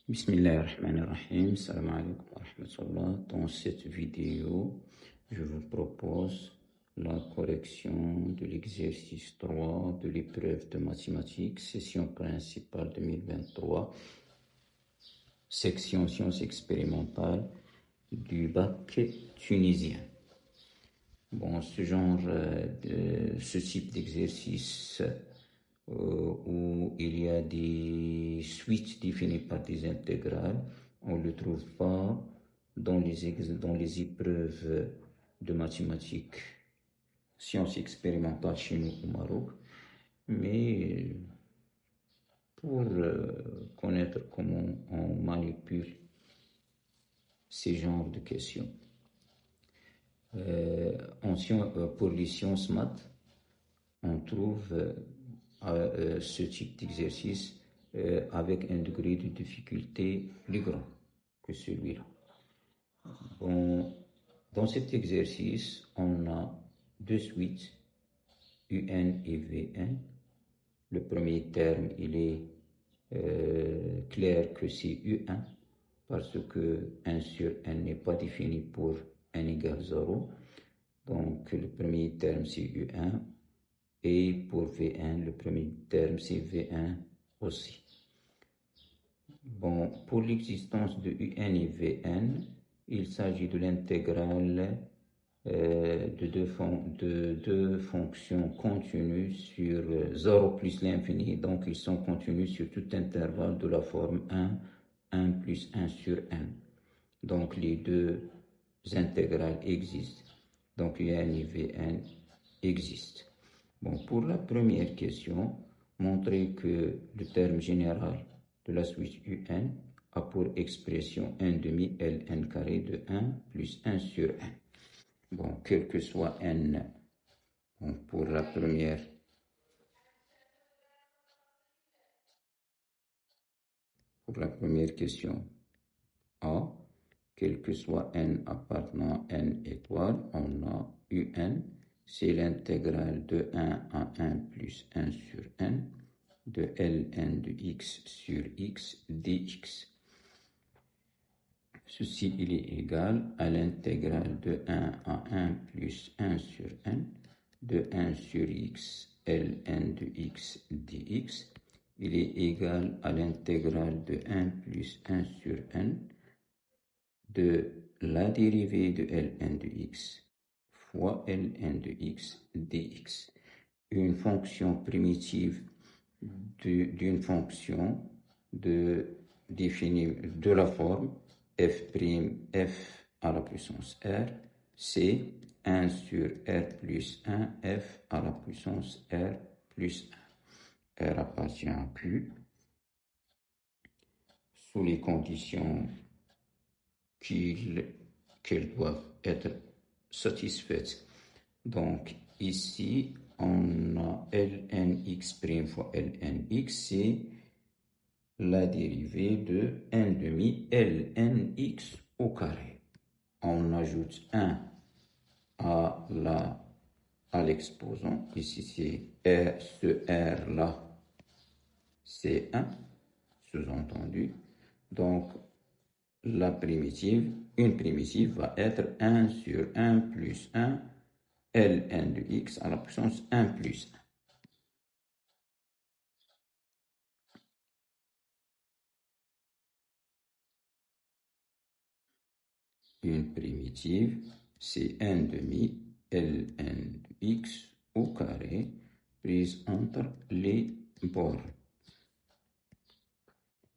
Bismillahirrahmanirrahim. Salam alaikum wa rahmatullah. Dans cette vidéo, je vous propose la correction de l'exercice 3 de l'épreuve de mathématiques, session principale 2023, section sciences expérimentales du bac tunisien. Bon, ce type d'exercice où il y a des suites définies par des intégrales, on ne le trouve pas dans les épreuves de mathématiques, sciences expérimentales chez nous au Maroc, mais pour connaître comment on manipule ces genres de questions. Pour les sciences maths, on trouve ce type d'exercice avec un degré de difficulté plus grand que celui-là. Bon, dans cet exercice, on a deux suites, UN et VN. Le premier terme, il est clair que c'est UN parce que 1 sur n n'est pas défini pour n égale 0. Donc, le premier terme, c'est UN. Et pour V1, le premier terme, c'est V1 aussi. Bon, pour l'existence de UN et VN, il s'agit de l'intégrale de deux fonctions continues sur 0 plus l'infini. Donc, ils sont continus sur tout intervalle de la forme 1 plus 1 sur n. Donc, les deux intégrales existent. Donc, UN et VN existent. Bon, pour la première question, montrer que le terme général de la suite UN a pour expression 1 demi ln carré de 1 plus 1 sur n. Bon, quel que soit n, bon, pour la première question A, quel que soit n appartenant à n étoile, on a UN, c'est l'intégrale de 1 à 1 plus 1 sur n de ln de x sur x dx. Ceci, il est égal à l'intégrale de 1 à 1 plus 1 sur n de 1 sur x ln de x dx. Il est égal à l'intégrale de 1 plus 1 sur n de la dérivée de ln de x fois ln de x dx. Une fonction primitive d'une fonction définie de la forme f' à la puissance r, c'est 1 sur r plus 1 f à la puissance r plus 1. R appartient à Q sous les conditions qu'elles doivent être satisfaites. Donc ici, on a lnx' fois lnx, c'est la dérivée de 1 demi lnx au carré. On ajoute 1 à l'exposant. Ici, c'est ce R-là, c'est 1, sous-entendu. Donc, une primitive va être 1 sur 1 plus 1 ln de x à la puissance 1 plus 1. Une primitive, c'est 1 demi ln de x au carré prise entre les bornes.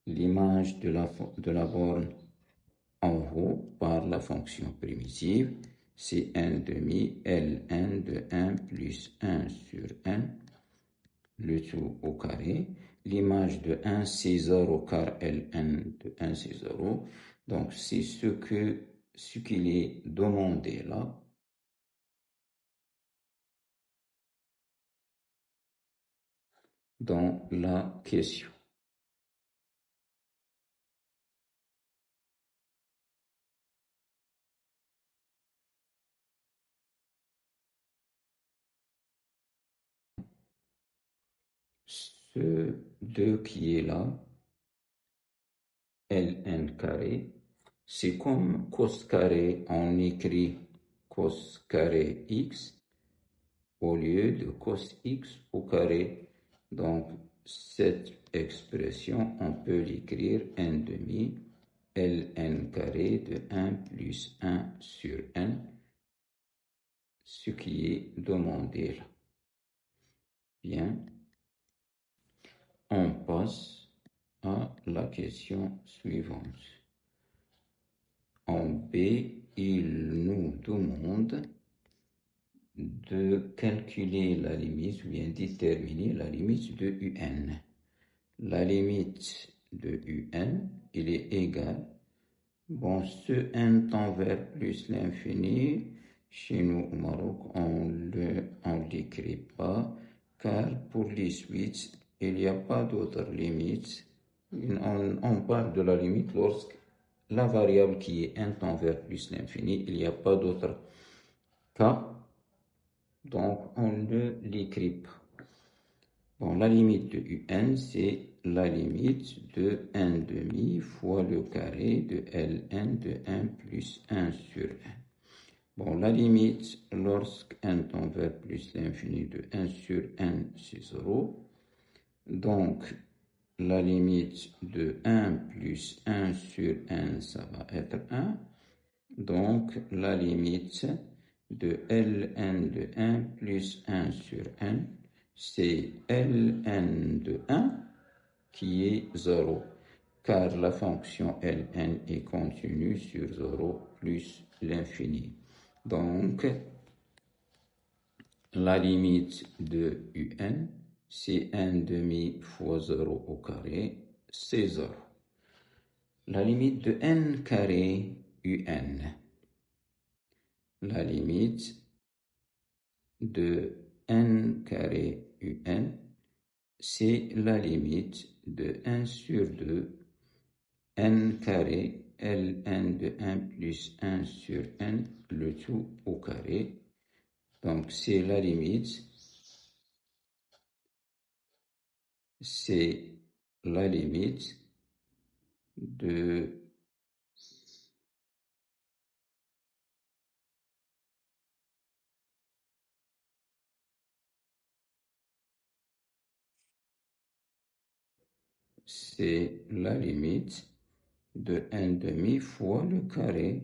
L'image de la borne en haut par la fonction primitive, c'est 1 demi ln de 1 plus 1 sur n, le tout au carré. L'image de 1, c'est 0 car ln de 1, c'est 0. Donc, c'est ce qu'il est demandé là. Dans la question. Ce 2 qui est là, ln carré. C'est comme cos carré, on écrit cos carré x au lieu de cos x au carré. Donc, cette expression, on peut l'écrire 1 demi ln carré de 1 plus 1 sur n, ce qui est demandé là. Bien, on passe à la question suivante. En B, il nous demande de calculer la limite ou bien déterminer la limite de un. La limite de un, il est égal. Bon, ce n tend vers plus l'infini, chez nous au Maroc, on ne l'écrit pas, car pour les suites, il n'y a pas d'autre limite. On parle de la limite lorsque la variable qui est n tend vers plus l'infini, il n'y a pas d'autre cas, donc on ne l'écrit pas. Bon, la limite de un, c'est la limite de 1 demi fois le carré de ln de 1 plus 1 sur n. Bon, la limite, lorsque n tend vers plus l'infini de 1 sur n, c'est 0. Donc, la limite de 1 plus 1 sur n, ça va être 1. Donc, la limite de ln de 1 plus 1 sur n, c'est ln de 1 qui est 0, car la fonction ln est continue sur 0 plus l'infini. Donc, la limite de un, c'est 1 demi fois 0 au carré, c'est 0. La limite de n carré un. La limite de n carré un, c'est la limite de 1 sur 2 n carré ln de 1 plus 1 sur n, le tout au carré. Donc, c'est la limite, c'est la limite de c'est la limite de 1 demi fois le carré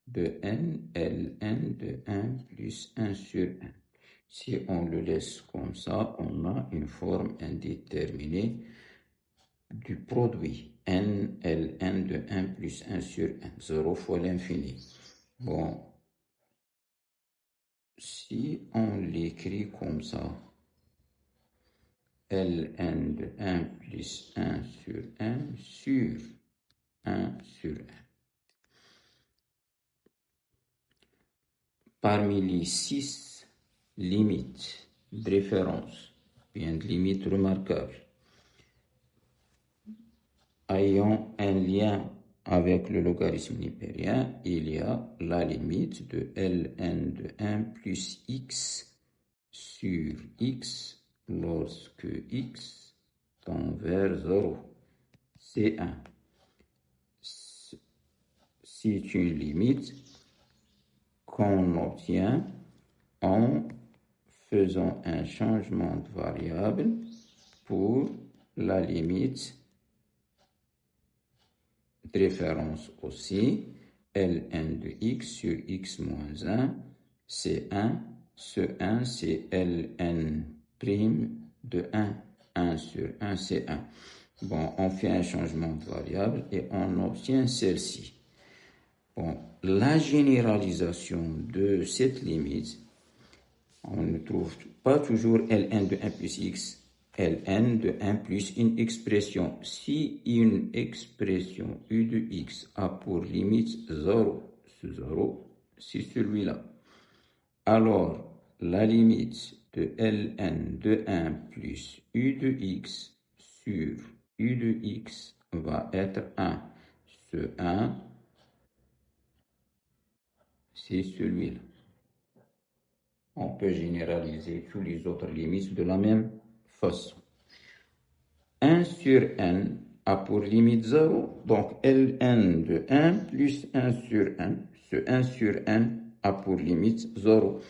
de n ln de 1 plus 1 sur 1. Si on le laisse comme ça, on a une forme indéterminée du produit n ln de 1 plus 1 sur 1, 0 fois l'infini. Bon, si on l'écrit comme ça, ln de 1 plus 1 sur 1 sur 1 sur 1. Parmi les 6 limites de référence, bien de limites remarquables, ayant un lien avec le logarithme népérien, il y a la limite de ln de 1 plus x sur x lorsque x tend vers 0. C'est 1. C'est une limite qu'on obtient en faisant un changement de variable pour la limite de référence aussi, ln de x sur x moins 1, c'est 1. Ce 1, c'est ln prime de 1. 1 sur 1, c'est 1. Bon, on fait un changement de variable et on obtient celle-ci. Bon, la généralisation de cette limite, on ne trouve pas toujours ln de 1 plus x, ln de 1 plus une expression. Si une expression u de x a pour limite 0, ce 0, c'est celui-là. Alors, la limite de ln de 1 plus u de x sur u de x va être 1. Ce 1, c'est celui-là. On peut généraliser tous les autres limites de la même façon. 1 sur n, a pour limite 0, donc ln de 1 plus 1 sur 1. Ce 1 sur 1 a pour limite 0.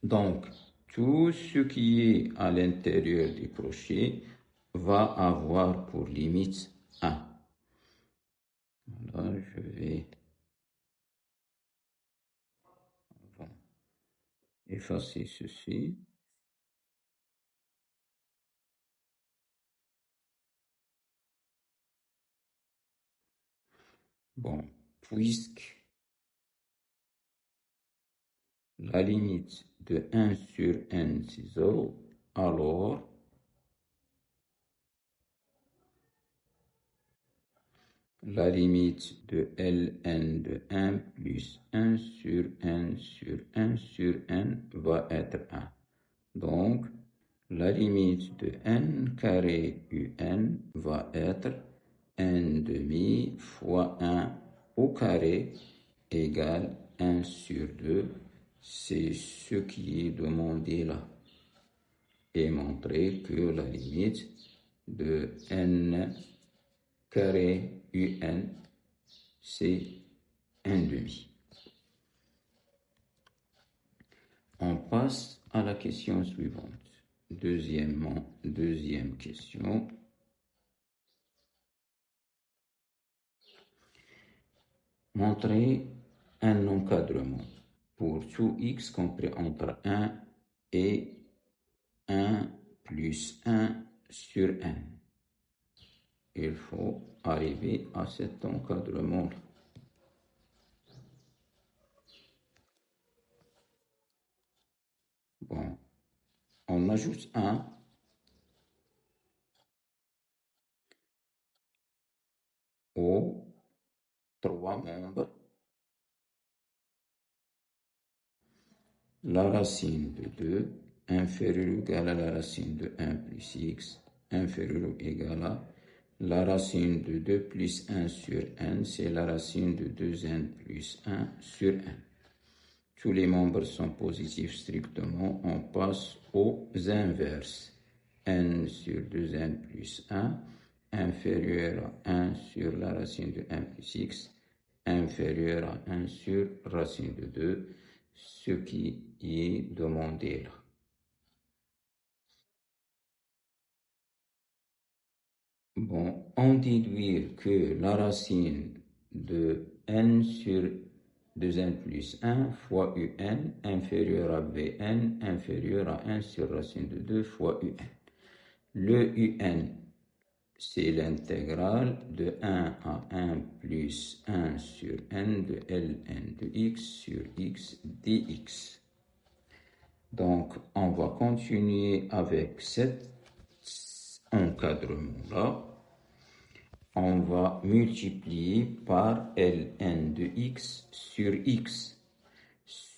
Donc, tout ce qui est à l'intérieur du crochet va avoir pour limite 1. Alors, je vais effacer ceci. Bon, puisque la limite de 1 sur n c'est 0, alors la limite de ln de 1 plus 1 sur n sur 1 sur n va être 1. Donc, la limite de n carré un va être n demi fois 1 au carré égale 1 sur 2. C'est ce qui est demandé là. Et montrer que la limite de n carré un, c'est 1 demi. On passe à la question suivante. Deuxième question. Montrer un encadrement pour tout x compris entre 1 et 1 plus 1 sur n. Il faut arriver à cet encadrement-là. Bon, on ajoute 1 aux 3 membres. La racine de 2 inférieure ou égale à la racine de 1 plus x inférieure ou égale à la racine de 2 plus 1 sur n, c'est la racine de 2n plus 1 sur n. Tous les membres sont positifs strictement, on passe aux inverses. N sur 2n plus 1 inférieur à 1 sur la racine de 1 plus x inférieur à 1 sur racine de 2, ce qui est demandé là. Bon, on déduit que la racine de n sur 2n plus 1 fois un inférieur à vn inférieur à 1 sur racine de 2 fois un. Le un, c'est l'intégrale de 1 à 1 plus 1 sur n de ln de x sur x dx. Donc, on va continuer avec cet encadrement-là. On va multiplier par ln de x sur x.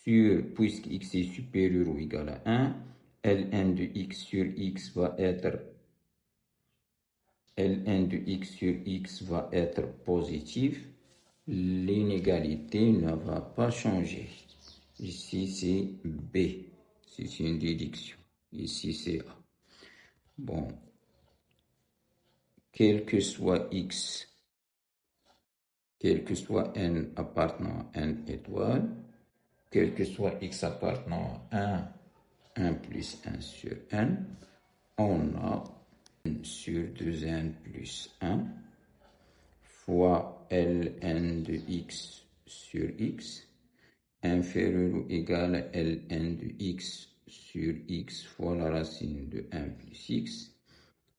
Puisque x est supérieur ou égal à 1, ln de x sur x va être positif. L'inégalité ne va pas changer. Ici, c'est B. C'est une déduction. Ici, c'est A. Bon. Quel que soit x, quel que soit n appartenant à n étoile, quel que soit x appartenant à 1 plus 1 sur n, on a 1 sur 2n plus 1 fois ln de x sur x inférieur ou égal à ln de x sur x fois la racine de 1 plus x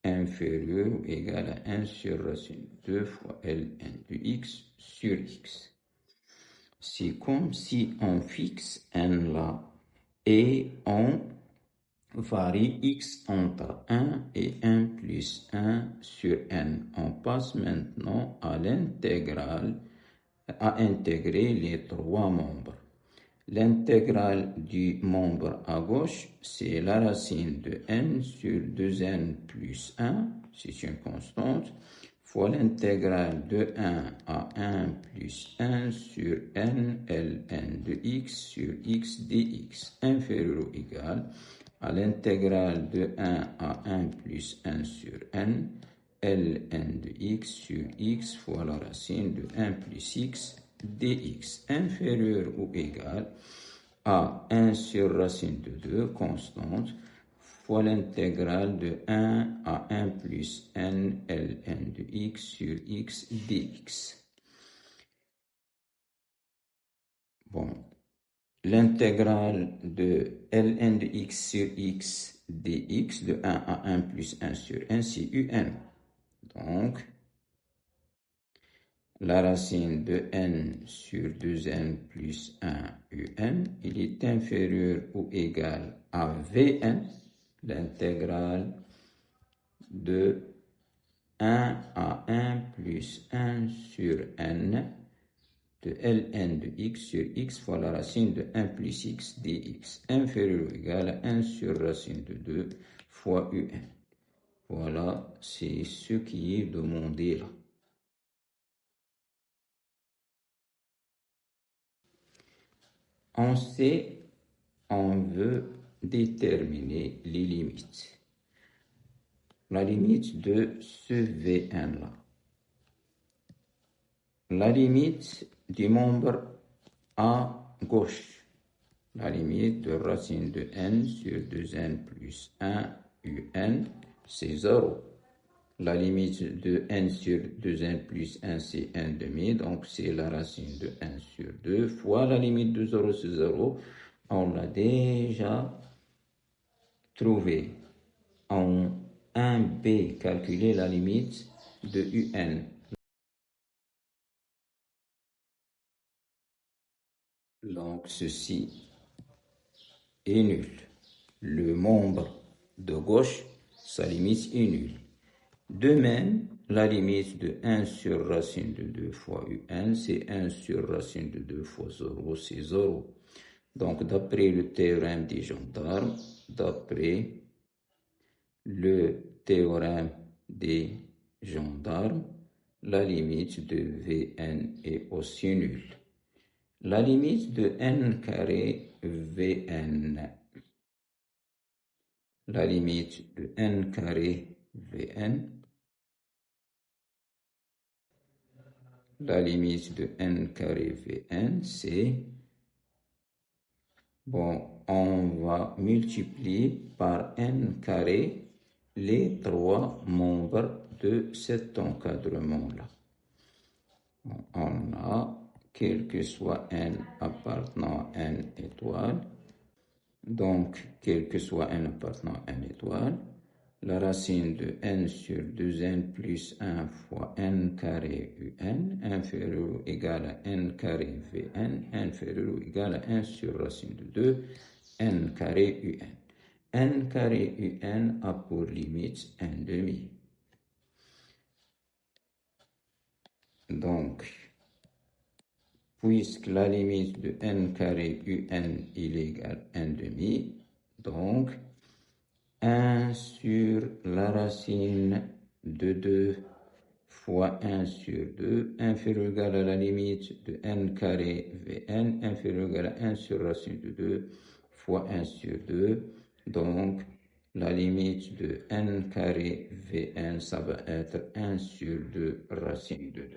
inférieur ou égal à 1 sur racine de 2 fois ln de x sur x. C'est comme si on fixe n là et on varie x entre 1 et 1 plus 1 sur n. On passe maintenant à l'intégrale, à intégrer les 3 membres. L'intégrale du membre à gauche, c'est la racine de n sur 2n plus 1, c'est une constante, fois l'intégrale de 1 à 1 plus 1 sur n ln de x sur x dx, inférieur ou égal à l'intégrale de 1 à 1 plus 1 sur n ln de x sur x fois la racine de 1 plus x dx inférieur ou égal à 1 sur racine de 2 constante fois l'intégrale de 1 à 1 plus n ln de x sur x dx. Bon, l'intégrale de ln de x sur x dx de 1 à 1 plus 1 sur n, c'est un. Donc, la racine de n sur 2n plus 1 un, il est inférieur ou égal à vn, l'intégrale de 1 à 1 plus 1 sur n de ln de x sur x fois la racine de 1 plus x dx inférieur ou égal à 1 sur racine de 2 fois un. Voilà, c'est ce qui est demandé là. On sait, on veut déterminer les limites. La limite de ce Vn là. La limite du membre à gauche. La limite de racine de n sur 2n plus 1 un, c'est 0. La limite de n sur 2n plus 1, c'est 1 demi, donc c'est la racine de 1 sur 2 fois la limite de 0, c'est 0. On l'a déjà trouvé. En 1b, calculer la limite de un. Donc ceci est nul. Le membre de gauche, sa limite est nulle. De même, la limite de 1 sur racine de 2 fois un, c'est 1 sur racine de 2 fois 0, c'est 0. Donc, d'après le théorème des gendarmes, la limite de Vn est aussi nulle. La limite de n carré Vn. La limite de n carré Vn. La limite de n carré Vn, c'est... Bon, on va multiplier par n carré les trois membres de cet encadrement-là. On a, quel que soit n appartenant à n étoile, donc quel que soit n appartenant à n étoile, la racine de n sur 2n plus 1 fois n carré un inférieur ou égal à n carré vn inférieur ou égal à 1 sur racine de 2 n carré un. N carré un a pour limite 1 demi. Donc, puisque la limite de n carré un est égale à 1 demi, donc 1 sur la racine de 2 fois 1 sur 2 inférieur ou égal à la limite de n carré vn inférieur ou égal à 1 sur racine de 2 fois 1 sur 2. Donc, la limite de n carré vn, ça va être 1 sur 2 racine de 2.